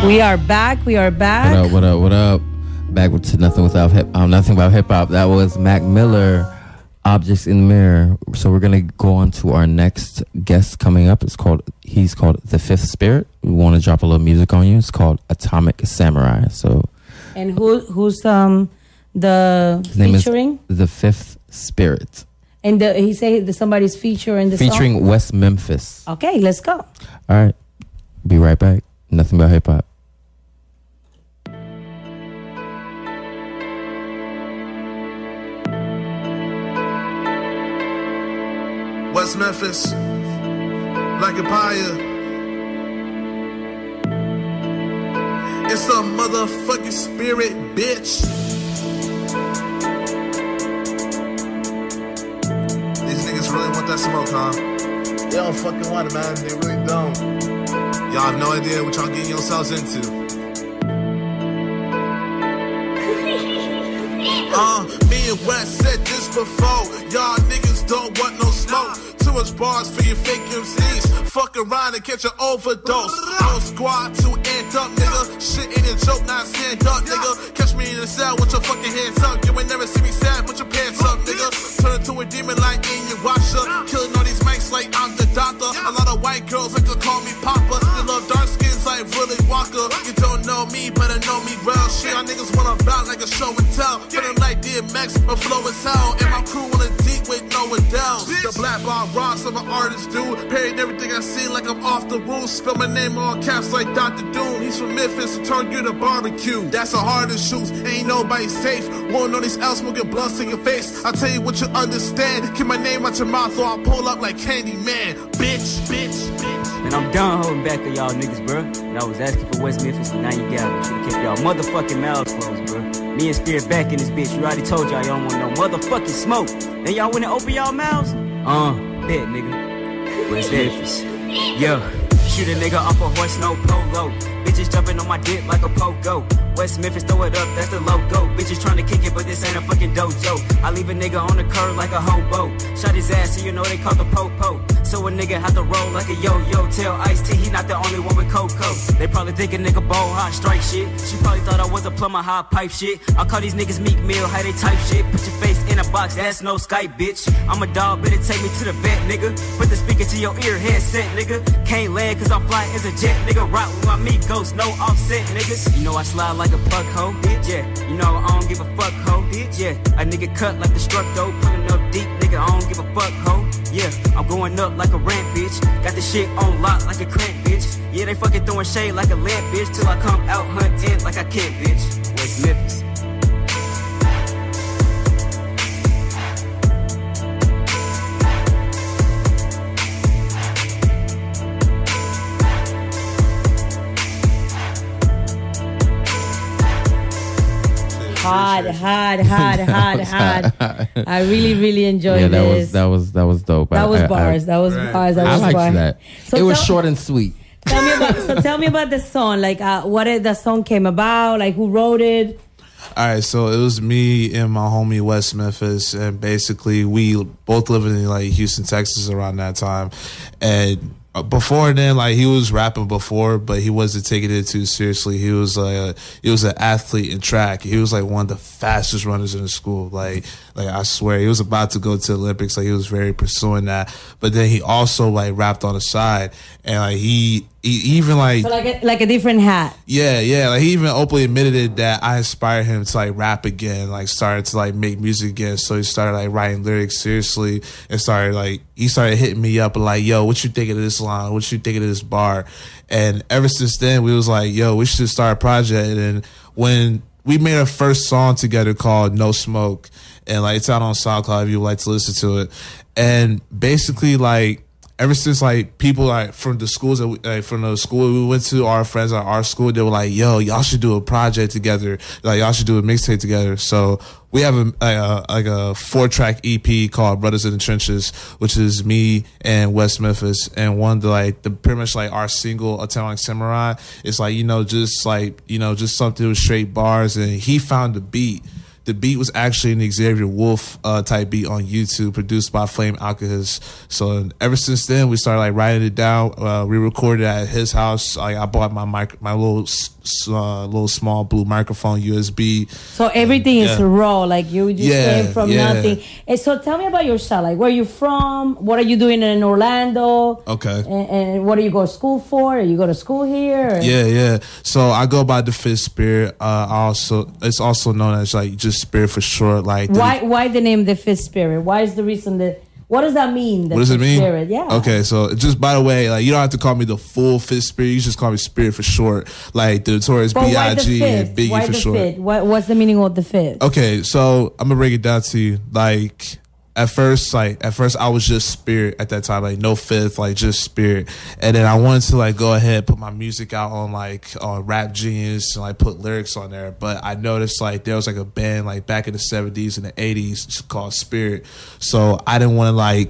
We are back. We are back. What up? What up? What up? Back to nothing about hip hop. That was MacMiller, Objects in the Mirror. So we're gonna go on to our next guest coming up. He's called the 5th Spirit. We want to drop a little music on you. It's called Atomic Samurai. So, and who's the his name featuring? Is the 5th Spirit. And he said somebody's featuring the featuring song? West Memphis. Okay, let's go. All right, be right back. Nothing about hip hop. West Memphis, like a pyre. It's a motherfucking spirit, bitch. These niggas really want that smoke, huh? They don't fucking want it, man. They really don't. Y'all have no idea what y'all getting yourselves into. Me and West said this before. Y'all niggas don't want no smoke. Too much bars for your fake MCs. Fuck around and catch an overdose. Whole squad to end up, nigga. Shit ain't a joke, not stand up, nigga. Catch me in the cell with your fucking hands up. You ain't never see me sad, put your pants up, nigga. Turn into a demon like in your washer. Killing all these mics like I'm the doctor. A lot of white girls like to call me Papa. They love dark skins like Willy Walker. You don't know me, better know me well. Shit, y'all niggas wanna bout like a show and tell. Feeling like DMX, my flow is hell. And my crew wanna deep with no Adele. The black bar raw, some artists do. Parried everything I see like I'm off the roof. Spell my name on caps like Dr. Doom. He's from Memphis, so turn you to barbecue. That's the hardest shoes, ain't nobody safe. Won't know these else smoking blunts in your face. I'll tell you what you understand. Keep my name out your mouth or I'll pull up like Candyman. Bitch, bitch, bitch. Man, I'm done holding back on y'all niggas, bro. Y'all was asking for West Memphis and now you got it. Should've kept y'all motherfucking mouths closed, bro. Me and Spirit back in this bitch. You already told y'all don't want no motherfucking smoke. Then y'all wouldn't open y'all mouths? Bet, nigga. West Memphis. Yeah. Shoot a nigga off a horse, no polo. Bitches jumping on my dick like a pogo. West Memphis, throw it up, that's the logo. Bitches trying to kick it, but this ain't a fucking dojo. I leave a nigga on the curb like a hobo. Shot his ass, so you know they call the po-po. So a nigga have to roll like a yo-yo. Tell Ice-T he not the only one with cocoa. They probably think a nigga ball hot strike shit. She probably thought I was a plumber hot pipe shit. I call these niggas Meek Mill, how they type shit. Put your face in a box, that's no Skype, bitch. I'm a dog, better take me to the vet, nigga. Put the speaker to your ear, headset, nigga. Can't land cause I'm fly as a jet, nigga. Rock with my Migos, no offset, niggas. You know I slide like a puck hoe, bitch, yeah. You know I don't give a fuck, hoe, bitch, yeah. A nigga cut like the Structo, pulling up deep, nigga, I don't give a fuck, hoe. Yeah, I'm going up like a rant, bitch. Got the shit on lock like a crank, bitch. Yeah, they fucking throwing shade like a lamp, bitch. Till I come out hunting like I can't, bitch. West Memphis. Hard. I really enjoyed this. That was dope. That was bars. I liked that. So it was short and sweet. Tell me about the song. Like, what did the song came about? Like, who wrote it? All right, so it was me and my homie West Memphis, and basically we both living in like Houston, Texas around that time, and before then, like he was rapping before, but he wasn't taking it too seriously. He was an athlete in track. He was like one of the fastest runners in the school. Like I swear, he was about to go to the Olympics. Like he was very pursuing that. But then he also like rapped on the side, and like he even like so like a different hat. Yeah. Like he even openly admitted it that I inspired him to like rap again, like started to like make music again. So he started like writing lyrics seriously and he started hitting me up like, yo, what you think of this line? What you think of this bar? And ever since then we was like, yo, we should start a project. And when we made our first song together called No Smoke, and like it's out on SoundCloud if you would like to listen to it. And basically like ever since like people like from the schools that we went to, our friends at our school, they were like, yo, y'all should do a project together. Like y'all should do a mixtape together. So we have a 4-track EP called Brothers in the Trenches, which is me and West Memphis. And one of the pretty much like our single Atomic Samurai is like, just something with straight bars. And he found the beat. The beat was actually an Xavier Wolf type beat on YouTube, produced by Flame Alchemist. So ever since then, we started like writing it down. We recorded it at his house. I bought my little little small blue microphone USB. So everything is raw, like you just came from nothing. And so tell me about yourself. Like, where are you from? What are you doing in Orlando? Okay. And what do you go to school for? You go to school here? Or? Yeah. So I go by the 5th Spirit. It's also known as like just Spirit for short. Like why the name the 5th Spirit? Why is the reason that? What does that mean? What does it mean? Spirit? Yeah. Okay, so just by the way, like you don't have to call me the full 5th Spirit. You just call me Spirit for short. Like the Notorious B.I.G. and Biggie why for the short. Fifth? What's the meaning of the 5th? Okay, so I'm gonna break it down to you. Like at first I was just Spirit at that time, like no 5th, like just Spirit. And then I wanted to like go ahead and put my music out on Rap Genius and like put lyrics on there. But I noticed like there was like a band like back in the 70s and the 80s called Spirit. So I didn't want to like,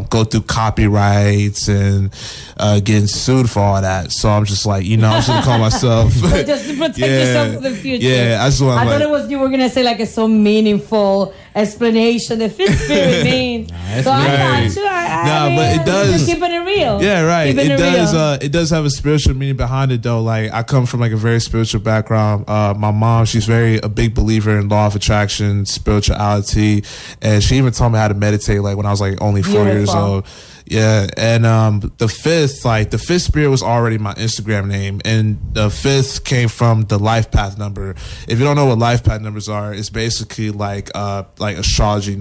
go through copyrights and getting sued for all that. So I'm just like, I'm just gonna call myself just to protect yourself for the future. Yeah, I thought it was you were gonna say like a so meaningful explanation. The 5th Spirit means. So I got you. I mean, but it does. Just keeping it real. Yeah, right. Keeping It does. real. It does have a spiritual meaning behind it, though. Like I come from like a very spiritual background. My mom, she's a big believer in law of attraction, spirituality, and she even taught me how to meditate. Like when I was like only 4 years old. Yeah, and the 5th, like the 5th Spirit was already my Instagram name, and the 5th came from the life path number. If you don't know what life path numbers are, it's basically like astrology,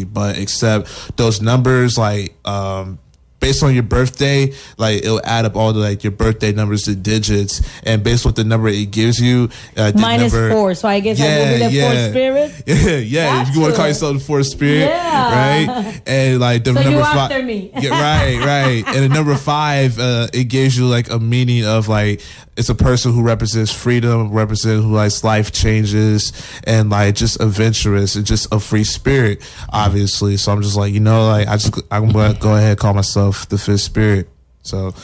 but except those numbers based on your birthday, like it'll add up all the like your birthday numbers to digits, and based on the number it gives you, -4. So I guess I will be the 4th Spirit. Yeah. If you want to call yourself the 4th Spirit, right? And like the so number you 5, after me. right. And the number 5, it gives you like a meaning of like it's a person who represents freedom, who likes life changes, and like just adventurous and just a free spirit, obviously. So I'm just like, I'm gonna go ahead and call myself the 5th Spirit. So,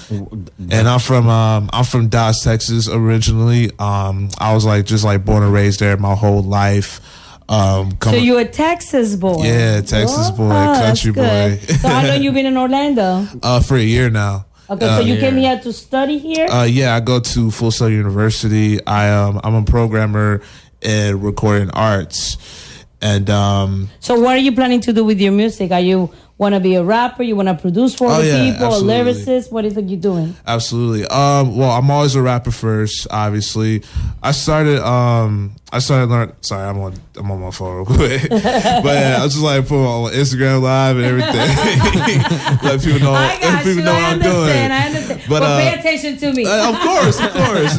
and I'm from Dallas, Texas originally. I was like just like born and raised there my whole life. So you're a Texas boy. Yeah, Texas boy, country boy. So how long you been in Orlando? For a year now. Okay, so you came here to study here? Yeah, I go to Full Sail University. I'm a programmer in recording arts. And so what are you planning to do with your music? Are you want to be a rapper? You want to produce for other people? Absolutely. A lyricist? What is it you're doing? Absolutely. Well, I'm always a rapper first, obviously. I started learning. Sorry, I'm on my phone real quick. But I was just like put on Instagram Live and everything. Let people know. What I'm doing. I understand. But pay attention to me. Of course.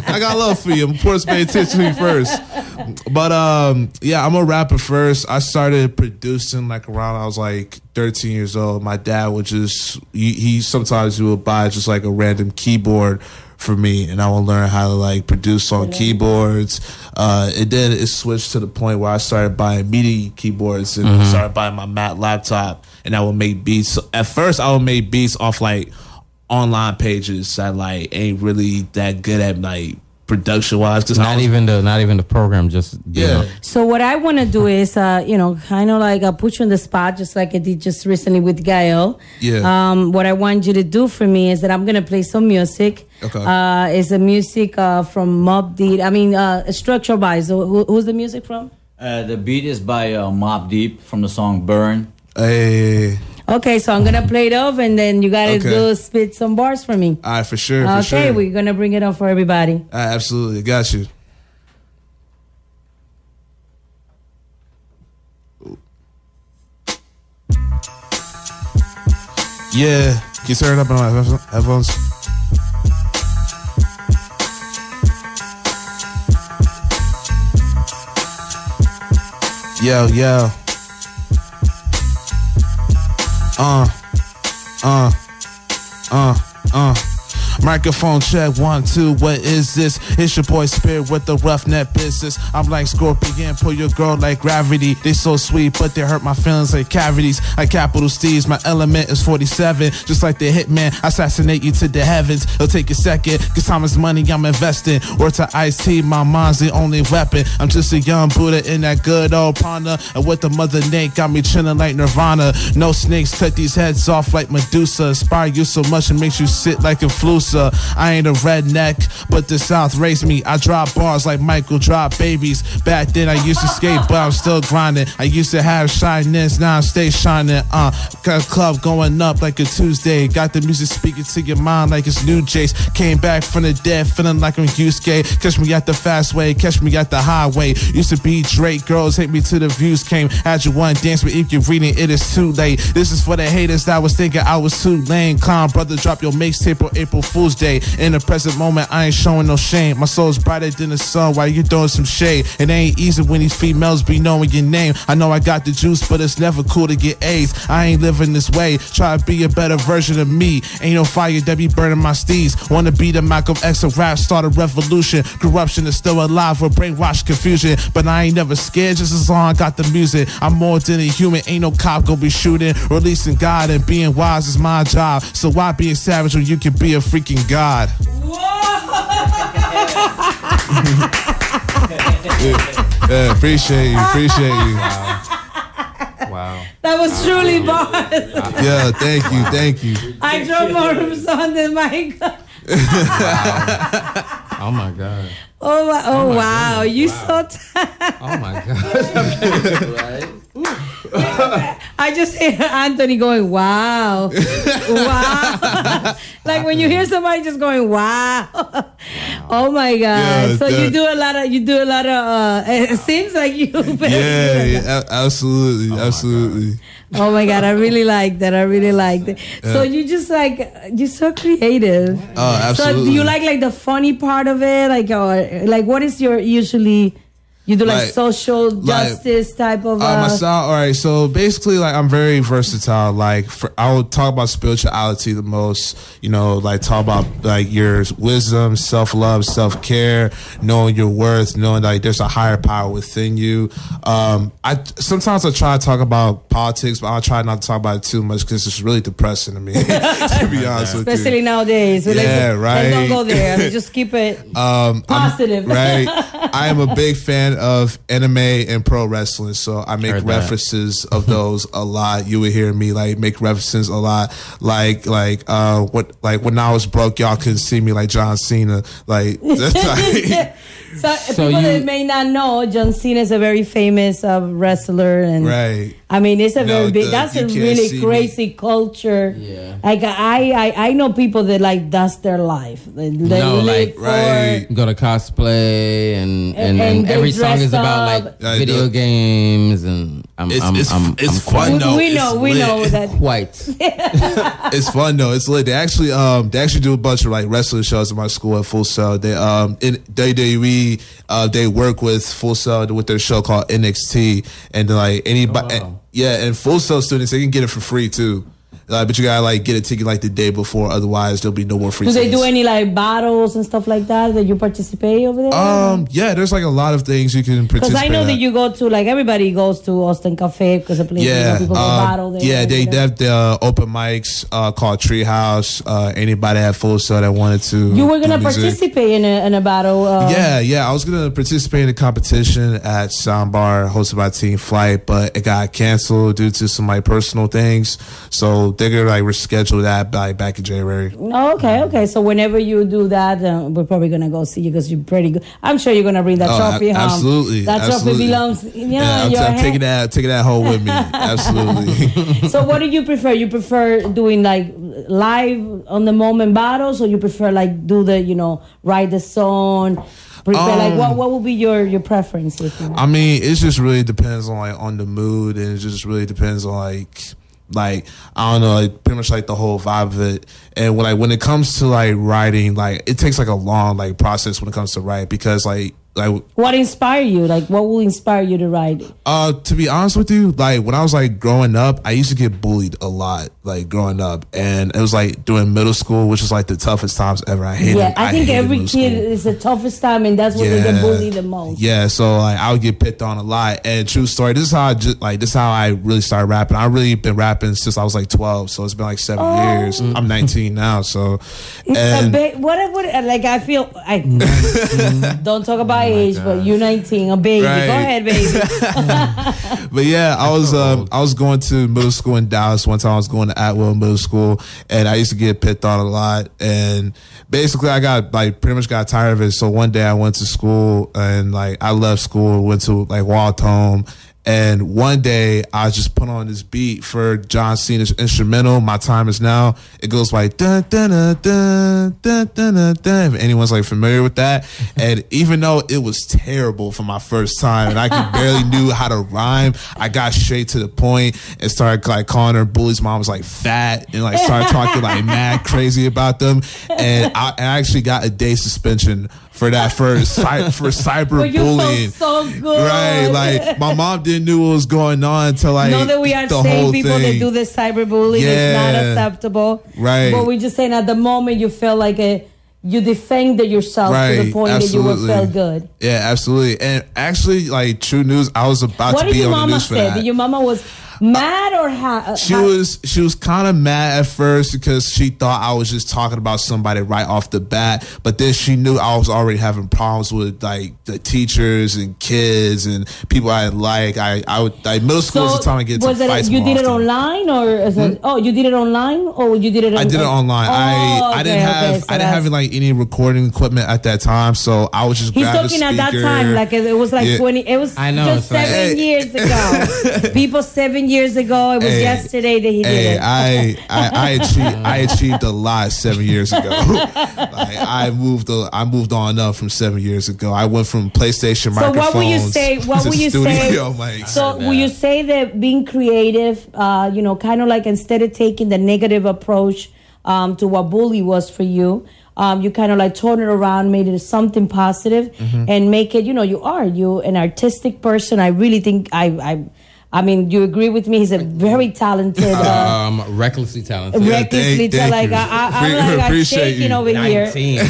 I got love for you. Of course, pay attention to me first. But I'm a rapper first. I started producing like around I was like 13 years old. My dad would just he sometimes he would buy just like a random keyboard for me, and I would learn how to like produce on keyboards. And then it switched to the point where I started buying MIDI keyboards and started buying my Mac laptop, and I would make beats. So at first, I would make beats off like online pages that like ain't really that good at like production wise, because not even the program, just So what I want to do is kind of like put you on the spot, just like I did just recently with Gaelle. What I want you to do for me is that I'm gonna play some music. Okay. It's a music from Mobb. Structure by. So who's the music from? The beat is by Mobb Deep from the song Burn. Hey. Okay, so I'm gonna play it off, and then you gotta spit some bars for me. All right, for sure. Okay, we're gonna bring it on for everybody. Absolutely, got you. Yeah, can you turn it up on my headphones? Yo. Microphone check 1 2. What is this? It's your boy Spirit with the roughneck business. I'm like Scorpion, pull your girl like gravity. They so sweet, but they hurt my feelings like cavities. Like capital Steves, my element is 47. Just like the hitman, assassinate you to the heavens. It'll take a second, cause time is money I'm investing. Word to Ice-T, my mind's the only weapon. I'm just a young Buddha in that good old Panda. And with the mother Nate, got me chilling like Nirvana. No snakes, cut these heads off like Medusa. Inspire you so much it makes you sit like a flusa. producer. I ain't a redneck, but the South raised me. I drop bars like Michael drop babies. Back then I used to skate, but I'm still grinding. I used to have shyness, now I stay shining. Got a club going up like a Tuesday. Got the music speaking to your mind like it's new Jace. Came back from the dead, feeling like I'm Yusuke. Catch me at the fast way, catch me at the highway. Used to be Drake, girls hate me till the views came. Had you one dance, but if you're reading, it is too late. This is for the haters that was thinking I was too lame. Clown brother, drop your mixtape on April Fool's Day. In the present moment, I ain't showing no shame. My soul's brighter than the sun while you throwing some shade. It ain't easy when these females be knowing your name. I know I got the juice, but it's never cool to get AIDS. I ain't living this way. Try to be a better version of me. Ain't no fire that be burning my steeds. Wanna be the Malcolm X of rap, start a revolution. Corruption is still alive with brainwash confusion. But I ain't never scared just as long as I got the music. I'm more than a human, ain't no cop gonna be shooting. Releasing God and being wise is my job. So why be a savage when you can be a freaking God? Yeah, appreciate you. Wow. That was truly bars. Yeah, thank you. I drove more from than Michael. Oh my God. Oh wow. You so tired. Oh my God. Right? I just hear Anthony going, wow. Wow. Like when you hear somebody just going, wow. Oh my God. Yeah, so you do a lot of it seems like you yeah, absolutely. Oh my God, I really like that. Yeah. So you just you're so creative. Oh, absolutely. So do you like the funny part of it? Like what is your usually you do social justice type of my style. All right, so basically I'm very versatile. I will talk about spirituality the most, talk about your wisdom, self-love, self-care, knowing your worth, knowing there's a higher power within you. Sometimes I try to talk about politics, but I'll try not to talk about it too much because it's really depressing to me, to be honest with you. Especially nowadays. Yeah, right. Let's don't go there. Just keep it positive. Right. I am a big fan of anime and pro wrestling, so I make references of those a lot. You would hear me make references a lot, like when I was broke, y'all couldn't see me like John Cena, that's So people that may not know, John Cena is a very famous wrestler, and right. I mean, it's a very big. That's a really crazy culture. Yeah. I know people that that's their life. They live right. Go to cosplay and every song is about video games and it's fun though. We know that. White. It's fun though. It's lit. They actually do a bunch of wrestling shows at my school at Full Sail. They in WWE they work with Full Sail with their show called NXT, and anybody. Oh, wow. And Full Sail students, they can get it for free too. But you gotta get a ticket the day before, otherwise there'll be no more free tickets. Do they do any battles and stuff like that you participate over there? Yeah, there's a lot of things you can participate. Because I know that you go to everybody goes to Austin Cafe because a place people go battle there. Yeah, they have the open mics called Treehouse. Anybody at Full Sail that wanted to. You were gonna participate in a battle. Yeah, I was gonna participate in a competition at Soundbar hosted by Team Flight, but it got canceled due to some personal things. So they're gonna reschedule that back in January. Okay. So whenever you do that, we're probably gonna go see you because you're pretty good. I'm sure you're gonna bring that trophy home. Absolutely, that trophy belongs. I'm taking that home with me. Absolutely. So what do you prefer? You prefer doing live on the moment battles, or you prefer do the write the song? Prepare, what would be your preference? I mean, it just really depends on the mood, and it just really depends on I don't know, pretty much the whole vibe of it. And when it comes to writing, it takes a long process when it comes to write, because what inspired you? What will inspire you to write? To be honest with you, when I was growing up, I used to get bullied a lot, growing up, and it was during middle school, which was the toughest times ever. I hated. Yeah, I think every kid is the toughest time, and that's when they get bullied the most. Yeah, so I would get picked on a lot. And true story, this is how I really started rapping. I've really been rapping since I was 12, so it's been 7 years. I'm 19 now, so. And what I feel don't talk about my age, gosh. But you're 19, a baby. Right. Go ahead, baby. But yeah, I was going to middle school in Dallas. One time I was going to Atwell Middle School, and I used to get picked on a lot. And basically, I got pretty much got tired of it. So one day I went to school, and I left school, went to Walt Home. And one day I just put on this beat for John Cena's instrumental, My Time Is Now. It goes like dun dun dun dun dun dun dun dun. If anyone's familiar with that. And even though it was terrible for my first time and I barely knew how to rhyme, I got straight to the point and started calling her bullies. Mom was fat and started talking mad crazy about them. And I actually got a day suspension for that for cyberbullying. So good. Right. My mom didn't know what was going on until know that we are saying people that do the cyberbullying is not acceptable. Right. But we're just saying at the moment you feel you defended yourself to the point absolutely. That you felt good. Yeah, absolutely. And actually, true news, I was about to be on the news for that. What did your mama say? Did your mama was mad or how? She was kind of mad at first because she thought I was just talking about somebody right off the bat, but then she knew I was already having problems with the teachers and kids and people I like. I would middle school was the time I get to fights. You did it online or you did it online or you did it? I did it online. I didn't have any recording equipment at that time, so I was just grabbing a speaker. He's talking at that time it was 20. It was just 7 years ago. People 7 years ago. It was yesterday that he did it. I achieved a lot 7 years ago. I moved on up from 7 years ago. I went from PlayStation microphones. So what will you say? Will you say that being creative, kind of instead of taking the negative approach to what bully was for you, you kind of turned it around, made it something positive, and make it. You an artistic person. I really think I mean, you agree with me? He's a very talented, recklessly talented. Recklessly talented. I'm shaking over 19. Here.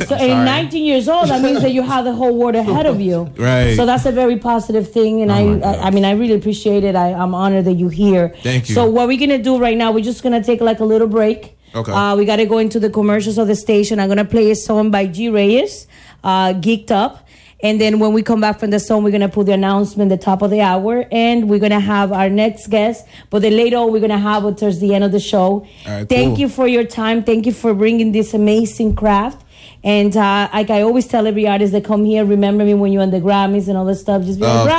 So at 19 years old, that means that you have the whole world ahead of you. Right. So that's a very positive thing, and I really appreciate it. I'm honored that you're here. Thank you. So what we're gonna do right now, we're just gonna take a little break. Okay. We gotta go into the commercials of the station. I'm gonna play a song by G Reyes, Geeked Up. And then when we come back from the song, we're going to put the announcement at the top of the hour. And we're going to have our next guest. But then later on, we're going to have it towards the end of the show. All right, Thank you for your time. Thank you for bringing this amazing craft. And I always tell every artist that come here, remember me when you're on the Grammys and all this stuff. Just be of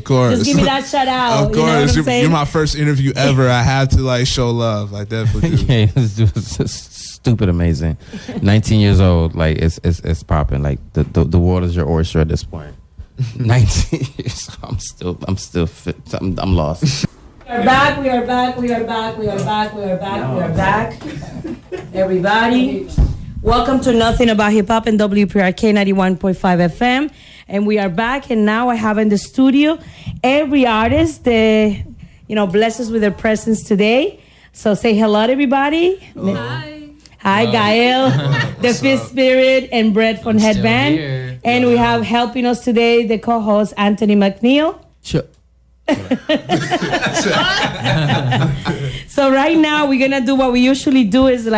course. Just give me that shout out. Of course. You're my first interview ever. I have to show love. I definitely do. Yeah, it's stupid amazing. 19 years old, it's popping. The world is your oyster at this point. 19 years, I'm still fit. I'm lost. We are back. Everybody, welcome to Nothing About Hip Hop and WPRK 91.5 FM. And we are back, and now I have in the studio every artist that bless us with their presence today. So say hello to everybody. Hi. Hi, Gaelle, the 5th Spirit, and Brent from Headbanned. And we have helping us today the co-host Anthony McNeil. Sure. So right now we're gonna do what we usually do is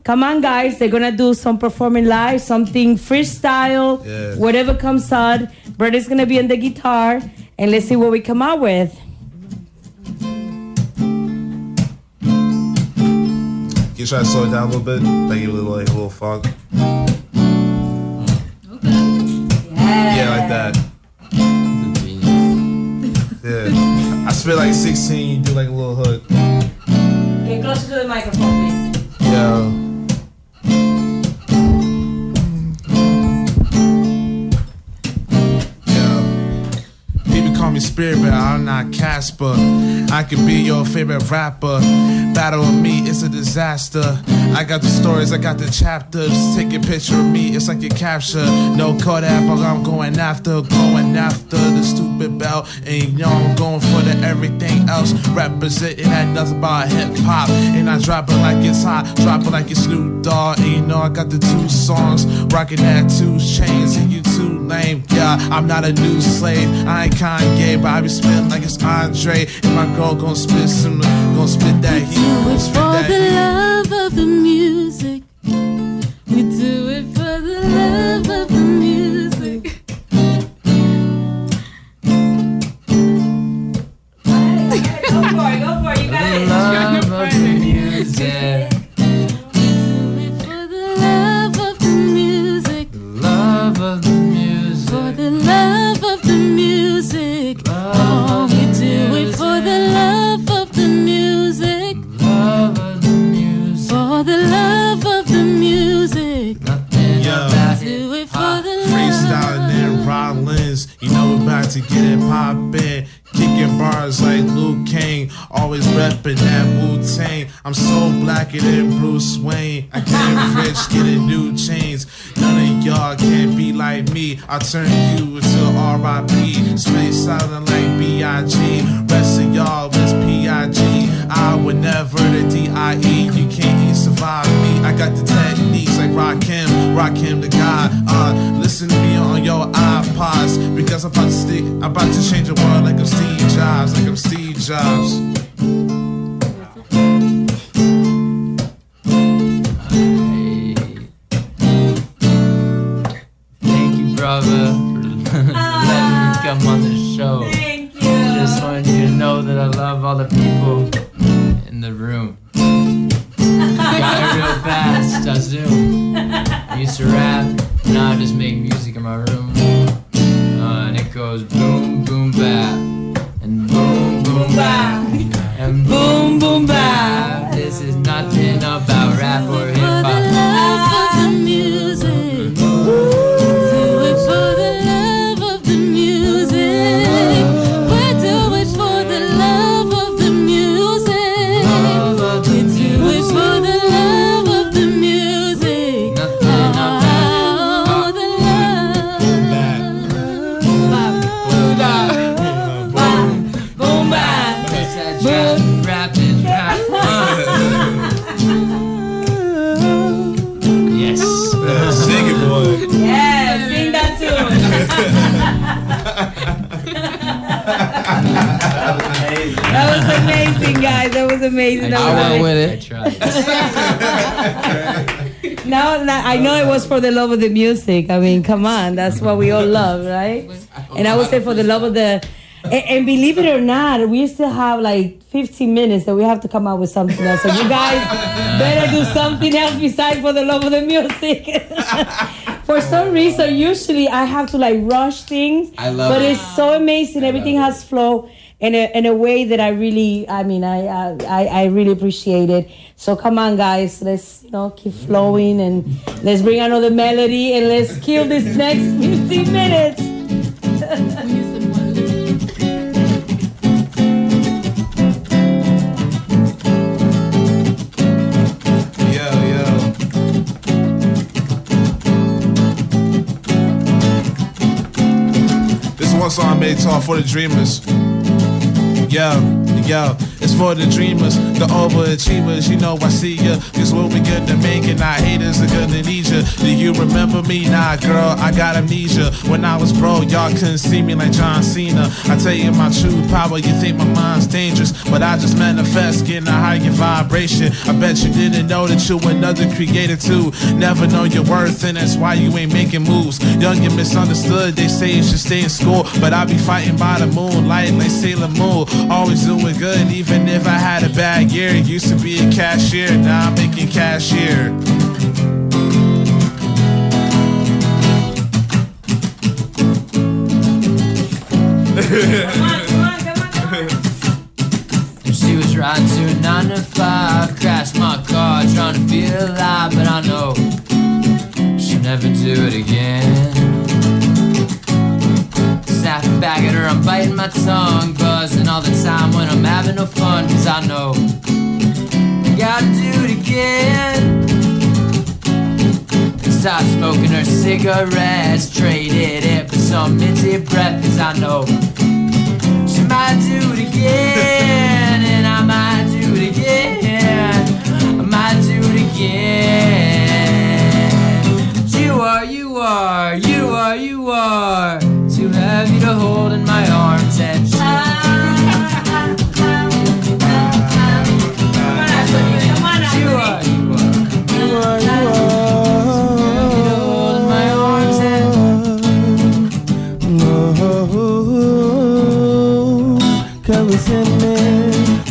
come on guys, they're gonna do some performing live, something freestyle, whatever comes out. Brent is gonna be on the guitar, and let's see what we come out with. Can you try to slow it down a little bit? Give it a little funk. Okay. Yeah, like that. Yeah. I spit 16, you do a little hook. Get closer to the microphone, please. Yeah. Call me Spirit, but I'm not Casper. I could be your favorite rapper. Battle with me, it's a disaster. I got the stories, I got the chapters. Take a picture of me, it's like a capture. No Kodak, but I'm going after the stupid belt. And I'm going for the everything else. Representing that nothing about hip hop. And I drop it like it's hot, drop it like it's Snoop Dogg. And I got the 2 songs, rocking that 2 chains, and you too lame. Yeah, I'm not a new slave, I ain't Kanye, but I be spitting like it's Andre. And my girl gon' spit that heat. Do it for the love of the music. We do it for the love of the music. that Wu-Tang. I'm so blacker than Bruce Wayne. I get rich, getting new chains. None of y'all can't be like me. I'll turn you into R.I.P. Space silent like B.I.G. Rest of y'all was P.I.G. I would never the D.I.E. You can't even survive me. I got the techniques like Rakim the God. Listen to me on your iPods because I'm about to change the world like I'm Steve Jobs, Thank you, brother, for letting me come on the show. Thank you. Just wanted you to know that I love all the people in the room. Got it real fast, I zoom. I used to rap, now I just make music in my room. And it goes boom, boom, bap, and boom, boom, bap, and boom, boom, bap. This is nothing about rap or hip hop. For the love of the music. Do it for the love of the music. We do it for the love of the music. We do it for the love of the music. Nothing about Oh, the love. Boom, bap. it's that trap, rapping, rap. Yes. Sing it, boy. Yeah, sing that too. That was amazing, guys. That was amazing. I went with it. Now I know it was for the love of the music. I mean, come on, that's what we all love, right? And I would say for the love of the. And believe it or not, we still have like 15 minutes that we have to come out with something else. So you guys better do something else besides for the love of the music. For some reason, usually I have to like rush things. But it's so amazing. Everything has flow in a way that I really appreciate it. So come on, guys, let's keep flowing and let's bring another melody and let's kill this next 15 minutes. One song I made talk for the dreamers. Yo, it's for the dreamers, the overachievers. You know I see ya, cause what we good to make and our haters are gonna need ya. Do you remember me? Nah, girl, I got amnesia. When I was broke, y'all couldn't see me like John Cena. I tell you my true power, you think my mind's dangerous, but I just manifest, getting a higher vibration. I bet you didn't know that you another creator too. Never know your worth, and that's why you ain't making moves. Young and misunderstood, they say you should stay in school, but I be fighting by the moonlight like Sailor Moon. Always doing good, even if I had a bad year. Used to be a cashier, now I'm making cashier. She was riding to a 9 to 5, crashed my car, trying to feel alive, but I know she'll never do it again. Snapping back at her, I'm biting my tongue, buzzing all the time when I'm having no fun, cause I know I gotta do it again. And stop smoking her cigarettes, traded it for some minty breath, cause I know she might do it again, and I might do it again, I might do it again. You are too heavy to hold in my arms, and you are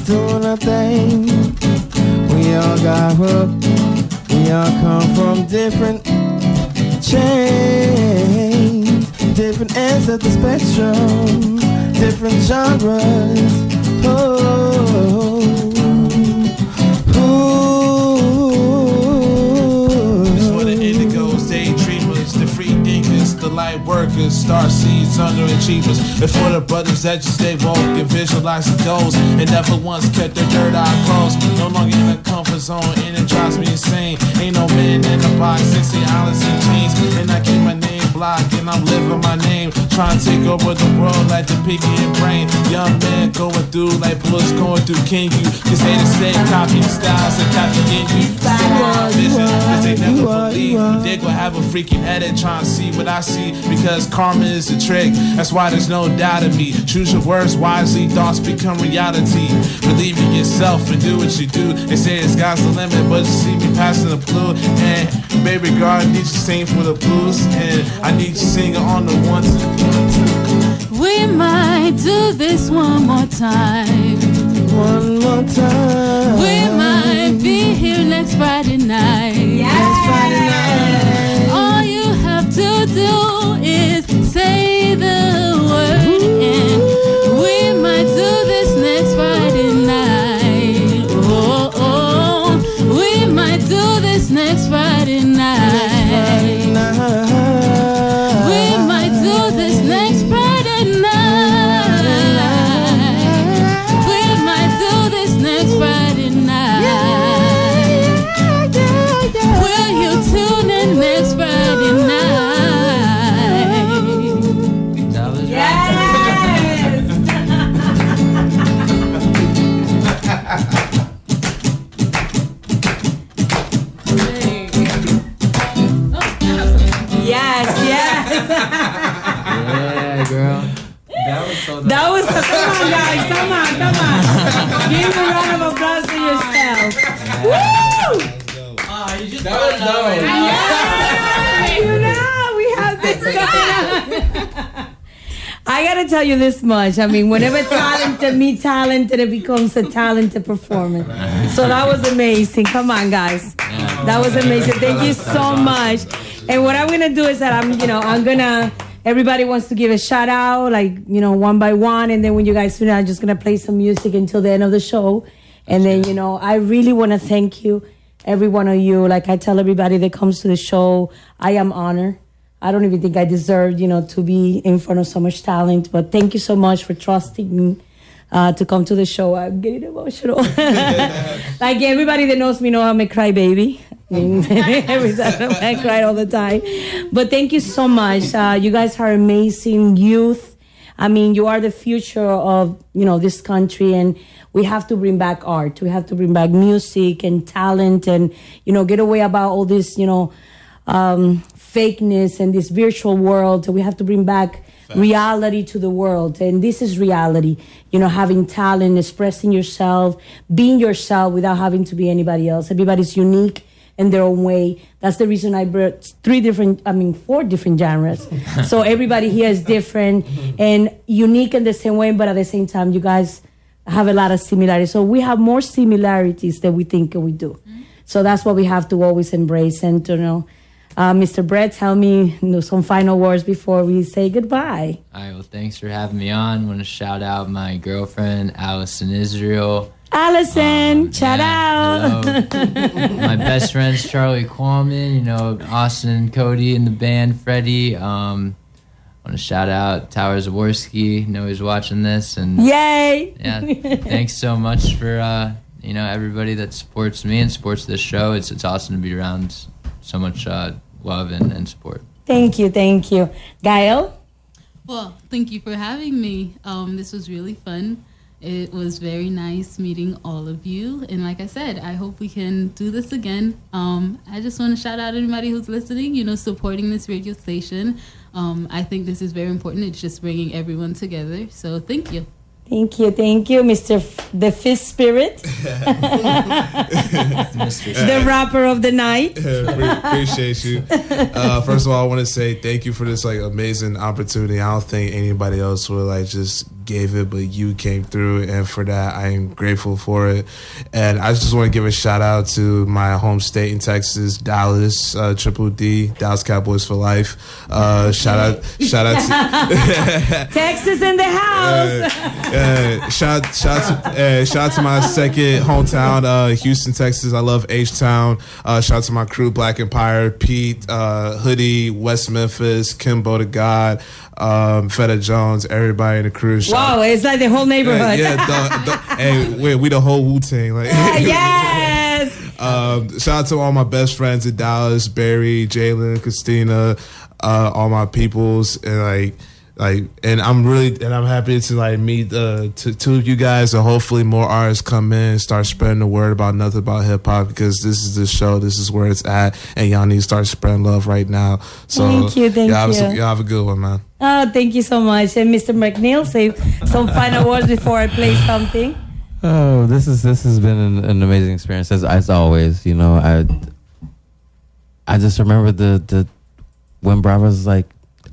doing our thing. We all got hooked. We all come from different chains, different ends of the spectrum, different genres. It's for the indigos, daydreamers, the free thinkers, the light workers, star seeds niggas underachievers. And for the brothers that just stay woke and visualize the goals and never once kept their third eye closed. No longer in a comfort zone and it drives me insane. Ain't no man in the box, 60 islands and chains. And I keep my name blocked and I'm living my name. Trying to take over the world like the piggy and brain. Young man going through like bullets going through King you. Cause they the same copy styles and copying you. Vision, cause they never believe. They gon' have a freaking headache trying to see what I see. Because karma is a trick, that's why there's no doubt in me. Choose your words wisely, thoughts become reality. Believe in yourself and do what you do. They say the sky's the limit, but you see me passing the blue. And baby girl, I need you sing for the blues. And I need you singing on the ones. We might do this one more time. One more time. We might be here next Friday night. Next Friday night. All you have to do is say the word, and we might do this next Friday night. Oh, oh, we might do this next Friday night. We might do this next Friday night. We might do this next Friday night. Will you tune in next Friday night? That was Yes, yes. Yeah, girl. That was so nice. That was come on, guys, come on. Give a round of applause to yourself. Woo! You just That was dope. Yeah, you know, we have this going on. I gotta tell you this much. I mean, whenever talented, it becomes a talented performance. So that was amazing. Come on, guys. That was amazing. Thank you so much. And what I'm gonna do is that everybody wants to give a shout out, like, one by one. And then when you guys finish, I'm just gonna play some music until the end of the show. And then, I really wanna thank you, every one of you. Like I tell everybody that comes to the show, I am honored. I don't even think I deserved, to be in front of so much talent. But thank you so much for trusting me to come to the show. I'm getting emotional. Like everybody that knows me know I'm a crybaby. Every time I cry all the time. But thank you so much. You guys are amazing youth. I mean, you are the future of, this country. And we have to bring back art. We have to bring back music and talent and, get away about all this, fakeness and this virtual world. We have to bring back reality to the world. And this is reality, having talent, expressing yourself, being yourself without having to be anybody else. Everybody's unique in their own way. That's the reason I brought 4 different genres. So everybody here is different and unique in the same way, but at the same time, you guys have a lot of similarities. So we have more similarities than we think we do. So that's what we have to always embrace. And, Mr. Brett, tell me some final words before we say goodbye. All right, well, thanks for having me on. I want to shout out my girlfriend, Allison Israel. Allison, shout out. My best friends, Charlie Qualman, Austin, Cody in the band, Freddie. I want to shout out Tower Zaworski. Know he's watching this. And yay! Yeah, thanks so much for, everybody that supports me and supports this show. It's awesome to be around so much love and support. Thank you. Gaelle? Well, thank you for having me. This was really fun. It was very nice meeting all of you. And like I said, I hope we can do this again. I just want to shout out everybody who's listening, supporting this radio station. I think this is very important. It's just bringing everyone together. So thank you. Thank you, Mr. the 5th Spirit. The rapper of the night. Appreciate you. First of all, I want to say thank you for this amazing opportunity. I don't think anybody else would just gave it, but you came through, and for that I am grateful for it. And I just want to give a shout out to my home state in Texas, Dallas, Triple D, Dallas Cowboys for life. Shout out to Texas in the house. Shout out to my second hometown, Houston, Texas. I love H-Town. Shout out to my crew, Black Empire, Pete, Hoodie, West Memphis, Kimbo to God, Feta Jones, everybody in the crew. Wow, it's like the whole neighborhood. Hey, we the whole Wu-Tang. Like, yes. Shout out to all my best friends in Dallas, Barry, Jalen, Christina, all my peoples, and and I'm happy to like meet two of you guys, and hopefully more artists come in and start spreading the word about nothing about hip hop, because this is the show, this is where it's at, and y'all need to start spreading love right now. So thank you. Y'all have a good one, man. Oh, thank you so much. And Mr. McNeil, say some final words before I play something. Oh, this has been an amazing experience as always. You know, I just remember the when Bravo was like,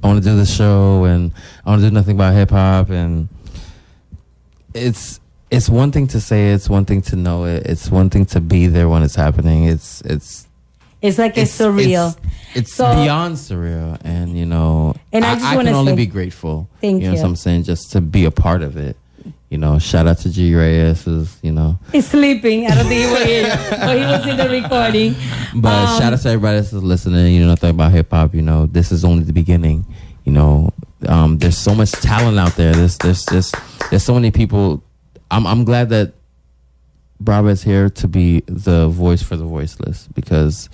I want to do the show and I want to do nothing about hip hop, and it's one thing to say it, it's one thing to know it, it's one thing to be there when it's happening. It's like it's surreal. It's beyond surreal, and you know, and I can only be grateful. Thank you. You know what I'm saying? Just to be a part of it. You know, shout out to G Reyes, he's sleeping. I don't think he will hear you, but he was in the recording. But shout out to everybody that's listening. You know, nothing about hip hop. You know, this is only the beginning. You know, there's so much talent out there. There's so many people. I'm glad that Bravo is here to be the voice for the voiceless, because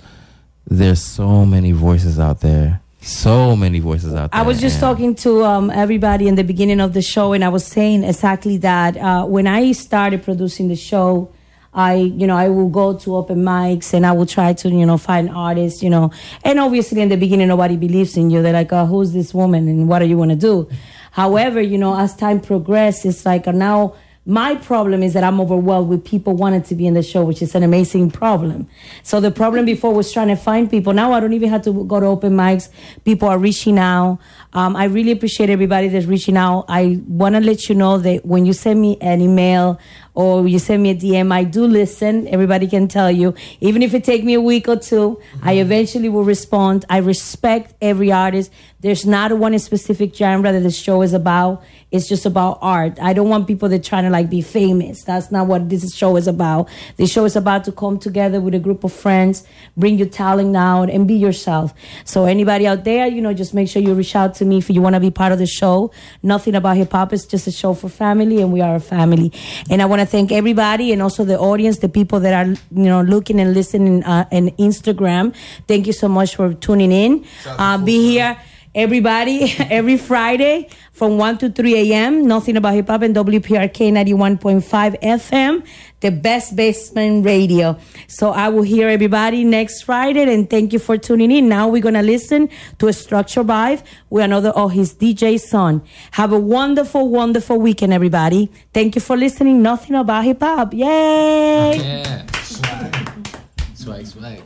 there's so many voices out there. So many voices out there. I was just talking to everybody in the beginning of the show, and I was saying exactly that. When I started producing the show, I will go to open mics and I will try to, find artists, and obviously in the beginning nobody believes in you. They're like, who's this woman and what do you want to do? However, as time progressed, it's like now my problem is that I'm overwhelmed with people wanting to be in the show, which is an amazing problem. So the problem before was trying to find people. Now I don't even have to go to open mics. People are reaching out. I really appreciate everybody that's reaching out. I want to let you know that when you send me an email or you send me a DM, I do listen. Everybody can tell you. Even if it takes me a week or two, I eventually will respond. I respect every artist. There's not one specific genre that the show is about. It's just about art. I don't want people that trying to be famous. That's not what this show is about. This show is about to come together with a group of friends, bring your talent out, and be yourself. So anybody out there, just make sure you reach out to me if you want to be part of the show. Nothing about hip hop. It's just a show for family, and we are a family. And I want to thank everybody, and also the audience, the people that are looking and listening on Instagram. Thank you so much for tuning in. Be here. Everybody, every Friday from 1 to 3 a.m., Nothing About Hip Hop and WPRK 91.5 FM, the best basement radio. So I will hear everybody next Friday, and thank you for tuning in. Now we're going to listen to a Structure Vibe with another of his DJ son. Have a wonderful, wonderful weekend, everybody. Thank you for listening. Nothing About Hip Hop. Yay! Yeah. Swag. Swag.